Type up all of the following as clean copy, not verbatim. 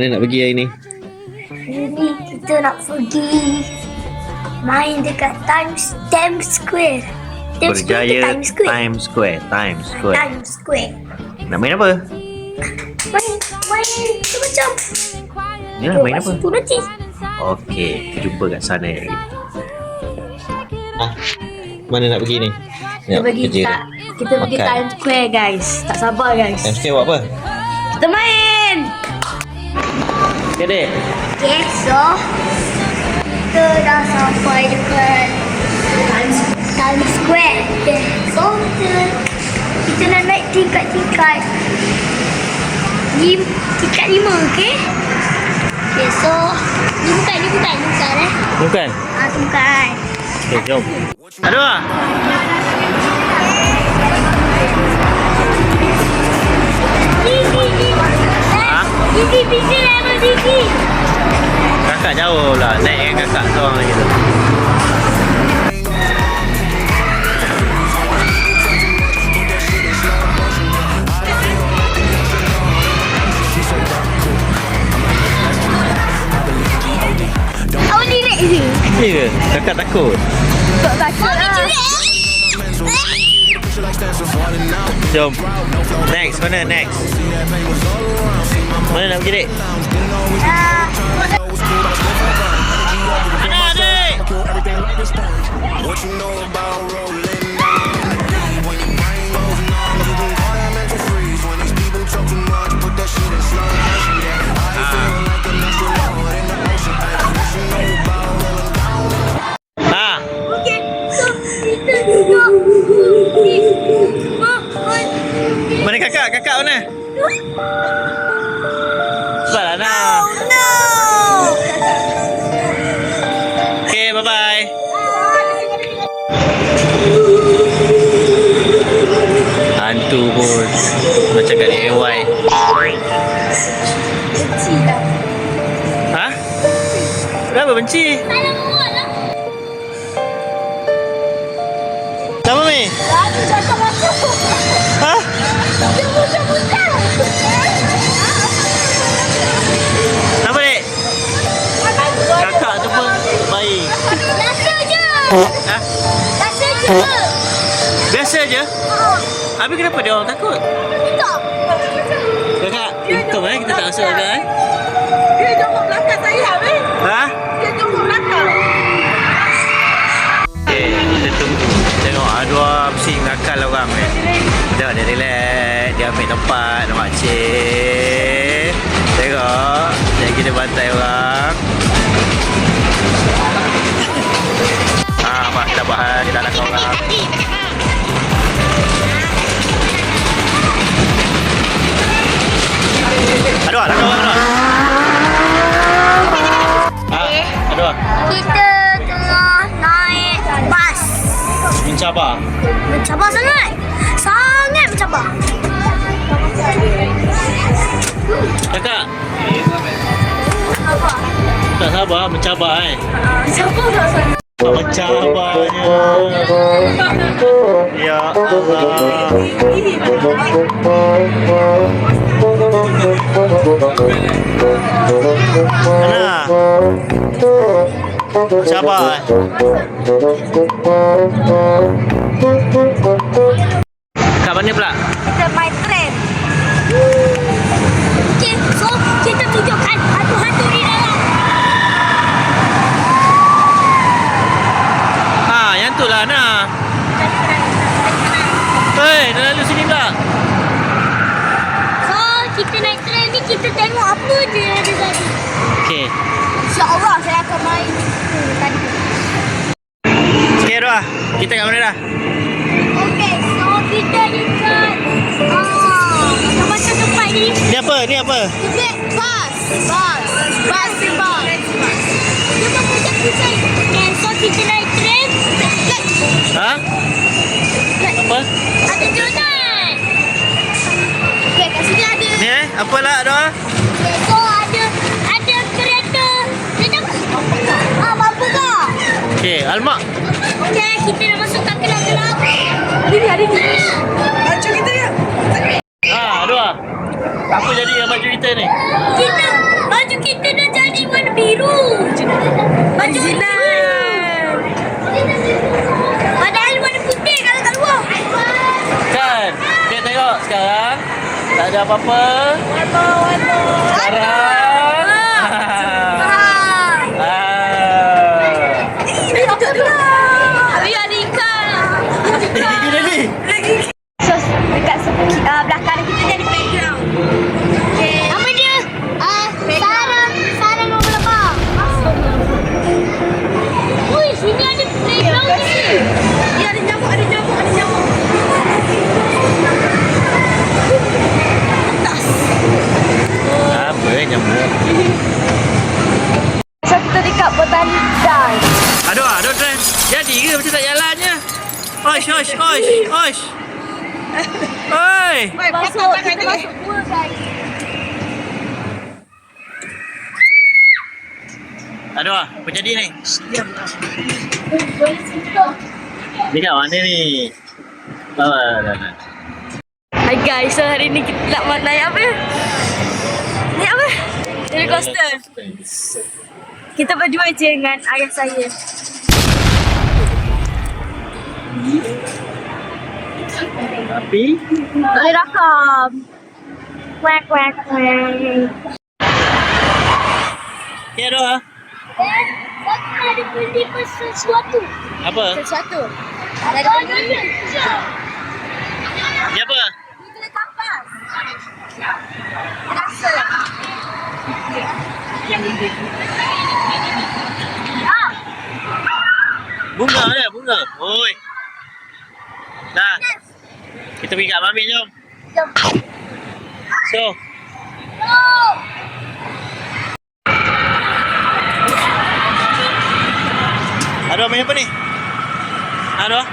Mana nak pergi hari ni? Ini kita nak pergi main dekat Times Square. Berjaya Times Square. Times Square. Times Square. Nak main apa? Main macam. Ya, main apa? Situ nanti. Okey, kita jumpa kat sana. Mana nak pergi ni? Kita pergi Times Square, guys. Tak sabar, guys. Times Square buat apa? Kita main. Okay, dek. Okay, so kita dah sampai dekat Times Square. Okay, so kita nak naik tingkat-tingkat. Tingkat 5, okay? Okay, so ni bukan Bukan? tu bukan. Okay, jom. Aduh ah. Busy level busy. Kakak jauh lah. Naik dengan kakak seorang lagi tu. Awak lirik je. Ya ke? Kakak takut? Tak takut lah. Jom. Next. Mana next? Mana nak pergi, dek? Mana, dek? Okay, so kita duduk. Mana kakak? Kakak mana? Sebablah nak. No. Okay, bye-bye. Hantu pun macam kat DIY. Benci lah. Ha? Kenapa benci? Kenapa, Mi? Lagi cakap aku. Ha? Dia buta-buta. Kenapa, dek? Kakak tu pun baik. Rasa je. Ha? Rasa je. Biasa je? Habis kenapa dia orang takut? Tak. Kakak, untung kita tak masuk agak Dia jongkok belakang saya, habis. Ha? Dia jongkok belakang. Okay, kita tunggu. Tengok dua pusing nakal orang Tengok dia relax. Dia ambil tempat makcik. Tengok jadi kita bantai orang. Mak kita bahas. Kita nak orang. Aduh, nak kawan tak? Aduh. Kita tengah naik bas. Mencabar. Mencabar sangat. Sangat mencabar. Kakak, Apa? tak sabar mencabar Siapa tak sana? Mencabarnya. Ya Allah. Mana? Mencabar kat mana pula? Kita main tren. Okay, so kita tunjukkan hantu-hantu di dalam. Yang tu lah nak. Hei, dah lalu sini pula. So, kita naik tren ni, kita tengok apa je ada tadi. Okey. InsyaAllah saya akan main tadi. Okey, Arwah. Kita kat mana dah? Okay, so kita dekat macam-macam tempat ni. Ni apa? Ni apa? Kita bas. Dia berpusat-pusat. Okay, so kita naik tren. Ha? Apa? Ada Jonan. Okay, kat sini ada. Ni apa lah, Arwah? Okay, so ada kereta. Kereta bumper car. Okey, alamak. Okay, kita dah masuk kat gelap-gelap. Hari ni. Baju kita ya. Arwah. Apa jadi yang baju kita ni? Kita baju Kita dah jadi warna biru. Baju original. Padahal warna putih kalau kat luar. Kan? Kita tengok sekarang. Tak ada apa-apa. Warna. Sekarang. Kita dulu. Habis ada ikan. Gigi tadi. So, dekat belakang kita jadi playground. Okay. Apa dia? Sarang nombor lebah. Ui, sini ada playground ni. Ya, ada nyamuk. Atas. Apa nyamuk? So, kita dekat Botanic Garden. Aduh, Trent. Jadi ke macam tak jalannya? Oish. Oi. Masuk, kita masuk gua, guys. Aduh, apa jadi ni? Ni kat mana ni? Hai guys, so hari ni kita nak naik apa? Naik apa? Roller coaster. Kita berdua je dengan ayah saya. Tapi Tak boleh rakam. Quack. ya doa. Saya ada beli sesuatu. Apa? Ada beli. Ni apa? Kita kapas. Rasa. Bunga. Oi. Dah. Kita pergi kat Mami jom. Jom. So, Aduh main apa ni? Aduh.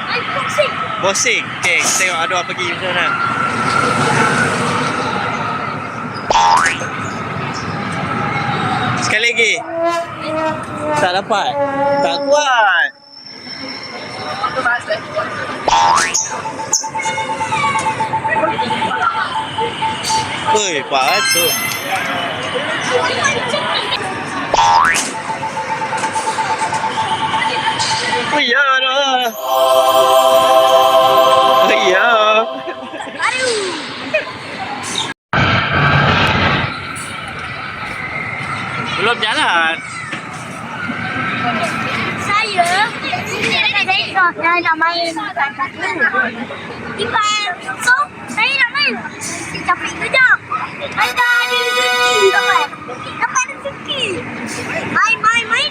Main boxing. Boxing. Okay, kita tengok Aduh pergi macam mana. Sekali lagi. Tak dapat. Tak kuat. Oi, patut. Oh ya, Aduh. Oh ya. Belum jalan. Saya nak main ikan. So, saya nak main. Capek kejap. Ada rezeki. Dapat rezeki. Main.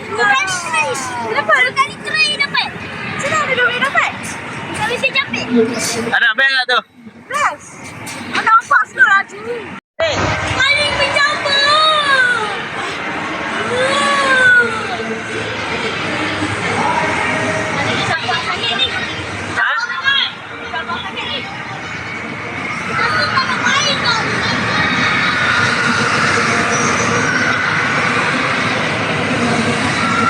Dua kali try. Kenapa? Dua kali try dapat. Senang ada 2 kali dapat. Tak mesti capek. Ada bel tak tu? Best. Ada apa sekarang tu? Paling mencabar.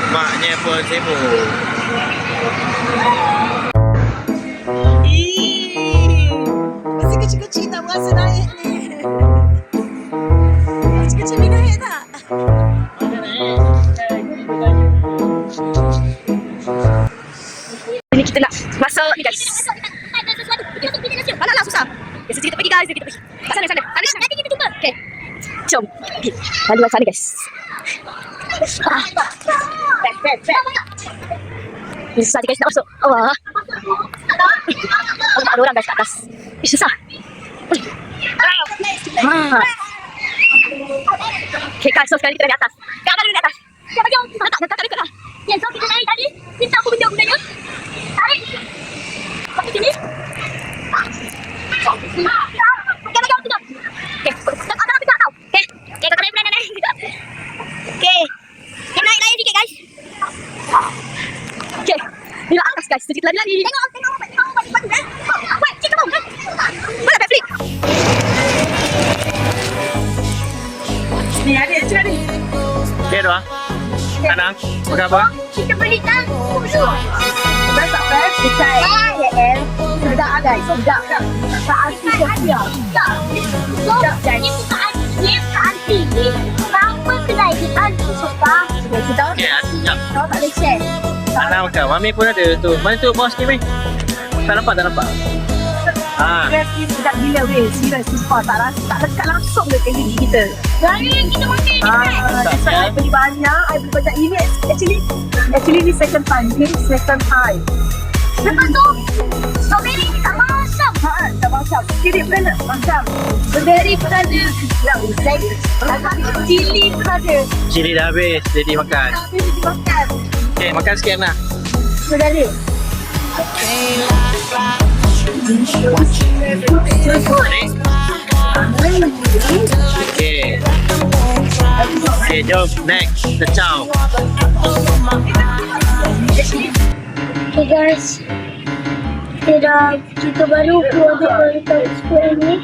Maknya pun sibuk. Masih kecil-kecil tak berasa naik ni. Kecil-kecil ni naik tak? Ini kita nak masuk ni guys. Mana lah susah. Biasa kita pergi guys, kita pergi. Kat sana. Nanti kita jumpa. Okey. Jom. Lalu kat sana guys. Back. Ini susah guys nak masuk. Allah. Oh, tak ada orang guys kat atas. Susah. Okay guys, so sekarang kita dah di atas. Kak Abang duduk di atas. Kak Abang jom. Tak ikut lah. Ya, so kita naik tadi. Kita apa benda gunanya? Tarik. Pakai sini. Okay, Abang jom. Sekejap. Okay, tak ada api tak tau. Okay, kita naik. Okay. Kita naik sikit guys. Okay. Ni lah atas guys. Sedikit lari. Tengok. Wait, kita mau. Mana backflip? Ni ada. Okay, Doa. Anang, apa khabar? Kita beli tangguh tu. Masak first, dekat KL. Sedap guys, sedap. Tak asli Sofia. So, ni bukan anti. Ni bukan anti. Ni apa kena share. Tak nak makan. Mami pun ada tu. Mana tu bos ni, Mami? Tak nampak, tak nampak. Ha. Rest ni sedap gila weh. Serius, sumpah. Tak lekat langsung ke gigi kita. Dari yang kita makan ni kan? That's why I beli banyak. I beli banyak. Ini actually ni second time. Ini second time. Lepas tu, strawberry ni tak masam. Tak macam. Kiri pun ada. Macam. Berdiri pun ada. Cili pun ada. Cili dah habis. Jadi makan. Tapi dia dimakan. Okay, makan sikit nak. Berdiri. Okay. Okay, jom. Next. Kecau. Okay guys, kita baru keluar dari sekolah ni.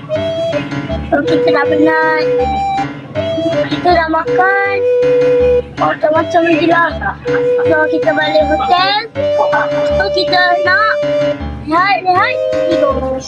So, kita dah penat. Kita dah makan. Macam-macam lagi lah. So kita balik hotel. So kita nak rehat tidur.